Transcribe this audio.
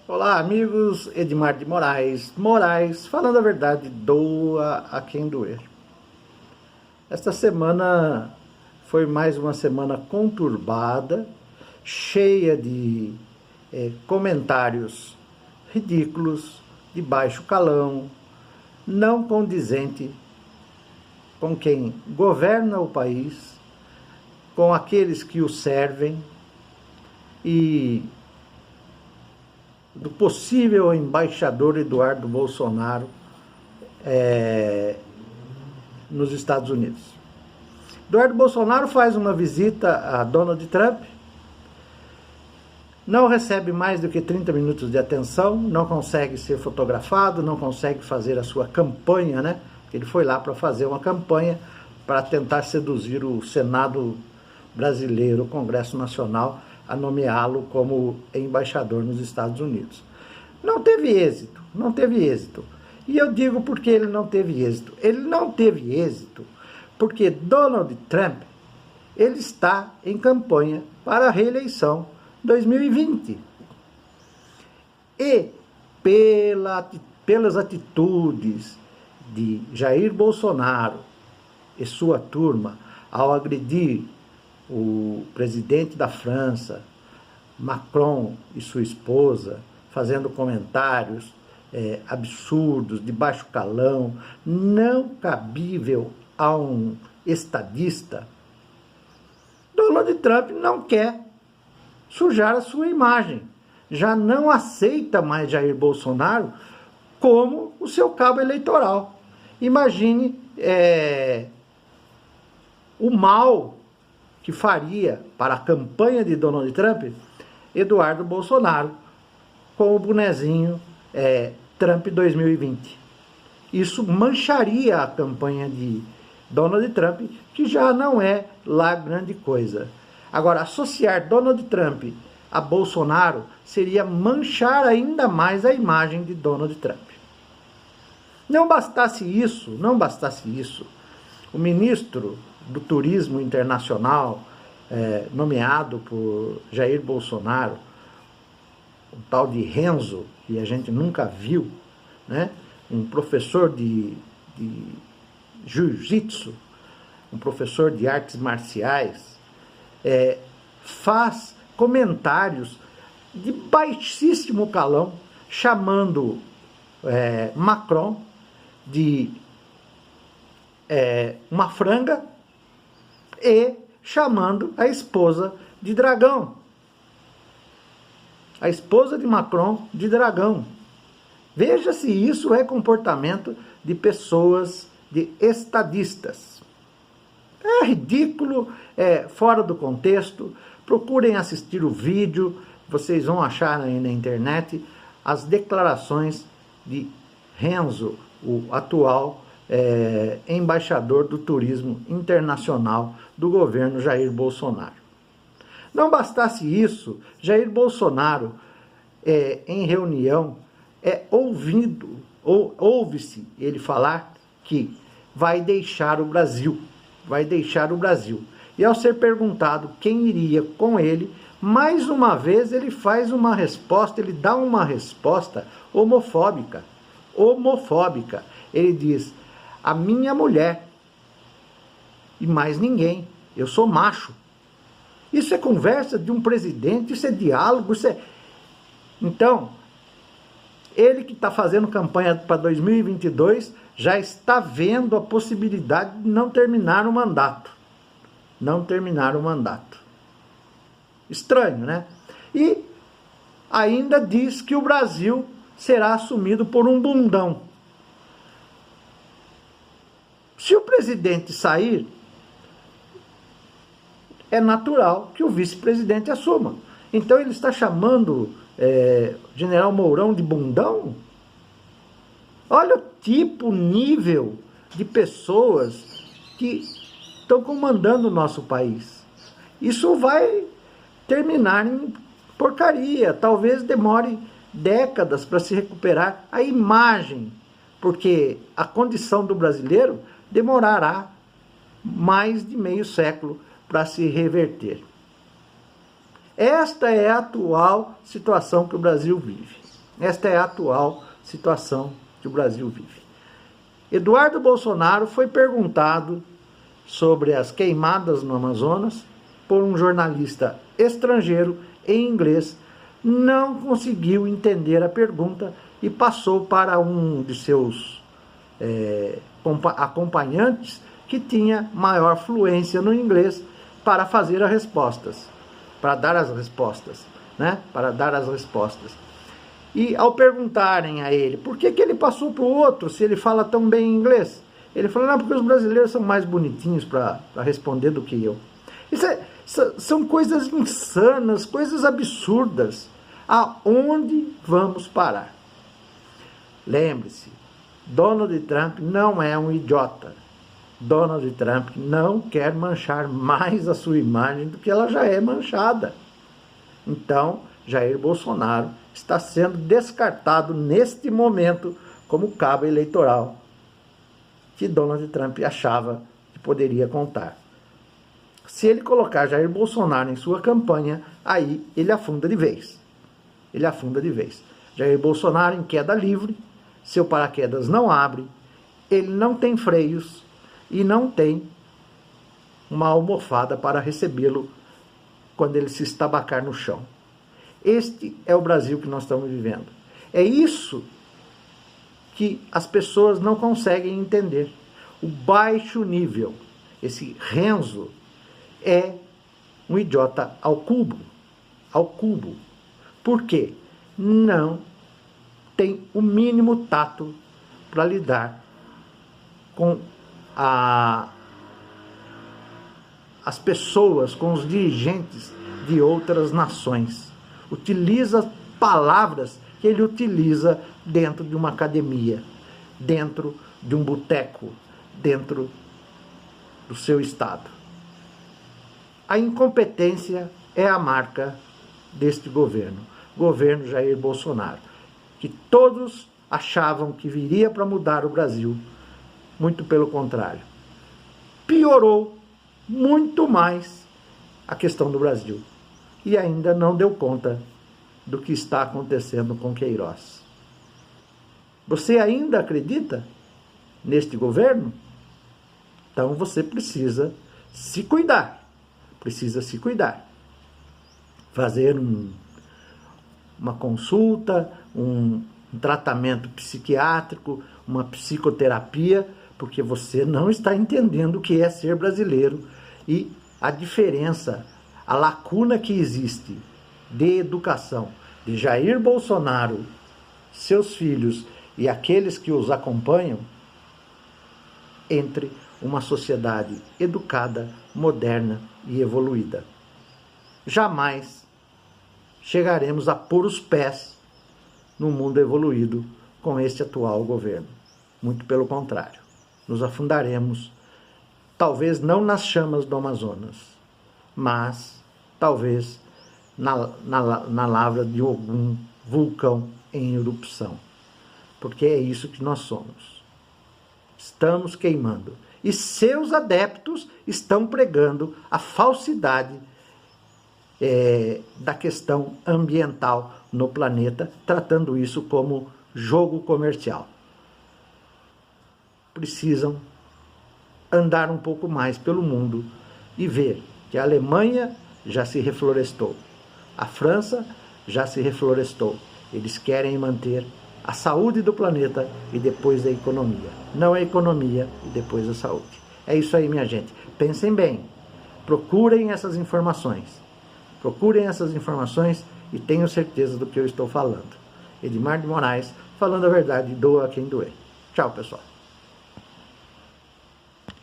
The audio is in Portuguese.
Olá, amigos. Edmar de Moraes, falando a verdade, doa a quem doer. Esta semana foi mais uma semana conturbada, cheia de comentários ridículos, de baixo calão, não condizente com quem governa o país, com aqueles que o servem e do possível embaixador Eduardo Bolsonaro nos Estados Unidos. Eduardo Bolsonaro faz uma visita a Donald Trump, não recebe mais do que 30 minutos de atenção, não consegue ser fotografado, não consegue fazer a sua campanha, né? Ele foi lá para fazer uma campanha para tentar seduzir o Senado brasileiro, o Congresso Nacional, a nomeá-lo como embaixador nos Estados Unidos. Não teve êxito. E eu digo por que ele não teve êxito. Ele não teve êxito porque Donald Trump, ele está em campanha para a reeleição 2020. E pelas atitudes de Jair Bolsonaro e sua turma ao agredir o presidente da França, Macron, e sua esposa, fazendo comentários absurdos, de baixo calão, não cabível a um estadista, Donald Trump não quer sujar a sua imagem. Já não aceita mais Jair Bolsonaro como o seu cabo eleitoral. Imagine o mal que faria para a campanha de Donald Trump Eduardo Bolsonaro com o bonezinho Trump 2020. Isso mancharia a campanha de Donald Trump, que já não é lá grande coisa. Agora, associar Donald Trump a Bolsonaro seria manchar ainda mais a imagem de Donald Trump. Não bastasse isso, o ministro do Turismo Internacional, nomeado por Jair Bolsonaro, um tal de Renzo, que a gente nunca viu, né? Um professor de jiu-jitsu, um professor de artes marciais, faz comentários de baixíssimo calão, chamando Macron de uma franga e chamando a esposa de dragão. A esposa de Macron de dragão. Veja se isso é comportamento de pessoas, de estadistas. É ridículo, é fora do contexto. Procurem assistir o vídeo, vocês vão achar aí na internet as declarações de Renzo, o atual embaixador do turismo internacional do governo Jair Bolsonaro. Não bastasse isso, Jair Bolsonaro, em reunião, ouve-se ele falar que vai deixar o Brasil. E ao ser perguntado quem iria com ele, mais uma vez ele dá uma resposta homofóbica. Ele diz: a minha mulher e mais ninguém, eu sou macho. Isso é conversa de um presidente, isso é diálogo, Então, ele que está fazendo campanha para 2022 já está vendo a possibilidade de não terminar o mandato. Estranho, né? E ainda diz que o Brasil será assumido por um bundão. Se o presidente sair, é natural que o vice-presidente assuma. Então ele está chamando General Mourão de bundão? Olha o nível de pessoas que estão comandando o nosso país. Isso vai terminar em porcaria. Talvez demore décadas para se recuperar a imagem, porque a condição do brasileiro demorará mais de meio século para se reverter. Esta é a atual situação que o Brasil vive. Esta é a atual situação que o Brasil vive. Eduardo Bolsonaro foi perguntado sobre as queimadas no Amazonas por um jornalista estrangeiro em inglês, não conseguiu entender a pergunta e passou para um de seus acompanhantes que tinha maior fluência no inglês para fazer as respostas, para dar as respostas, né? Para dar as respostas. E ao perguntarem a ele por que ele passou para o outro se ele fala tão bem inglês, ele falou, não, porque os brasileiros são mais bonitinhos para responder do que eu. São coisas insanas, coisas absurdas. Aonde vamos parar? Lembre-se, Donald Trump não é um idiota. Donald Trump não quer manchar mais a sua imagem do que ela já é manchada. Então, Jair Bolsonaro está sendo descartado neste momento como cabo eleitoral que Donald Trump achava que poderia contar. Se ele colocar Jair Bolsonaro em sua campanha, aí ele afunda de vez. Ele afunda de vez. Jair Bolsonaro em queda livre, seu paraquedas não abre, ele não tem freios e não tem uma almofada para recebê-lo quando ele se estabacar no chão. Este é o Brasil que nós estamos vivendo. É isso que as pessoas não conseguem entender. O baixo nível, esse Renzo, é um idiota ao cubo. Ao cubo. Por quê? Não tem o mínimo tato para lidar com as pessoas, com os dirigentes de outras nações. Utiliza palavras que ele utiliza dentro de uma academia, dentro de um boteco, dentro do seu estado. A incompetência é a marca deste governo Jair Bolsonaro, que todos achavam que viria para mudar o Brasil, muito pelo contrário. Piorou muito mais a questão do Brasil e ainda não deu conta do que está acontecendo com Queiroz. Você ainda acredita neste governo? Então você precisa se cuidar. Precisa se cuidar. Fazer uma consulta, um tratamento psiquiátrico, uma psicoterapia, porque você não está entendendo o que é ser brasileiro e a diferença, a lacuna que existe de educação de Jair Bolsonaro, seus filhos e aqueles que os acompanham entre uma sociedade educada, moderna e evoluída. Jamais chegaremos a pôr os pés no mundo evoluído com este atual governo. Muito pelo contrário. Nos afundaremos, talvez não nas chamas do Amazonas, mas talvez na lavra de algum vulcão em erupção. Porque é isso que nós somos. Estamos queimando. E seus adeptos estão pregando a falsidade da questão ambiental no planeta, tratando isso como jogo comercial. Precisam andar um pouco mais pelo mundo e ver que a Alemanha já se reflorestou, a França já se reflorestou. Eles querem manter a saúde do planeta e depois a economia. Não a economia e depois a saúde. É isso aí, minha gente. Pensem bem. Procurem essas informações. Procurem essas informações e tenham certeza do que eu estou falando. Edmar de Moraes, falando a verdade, doa a quem doer. Tchau, pessoal.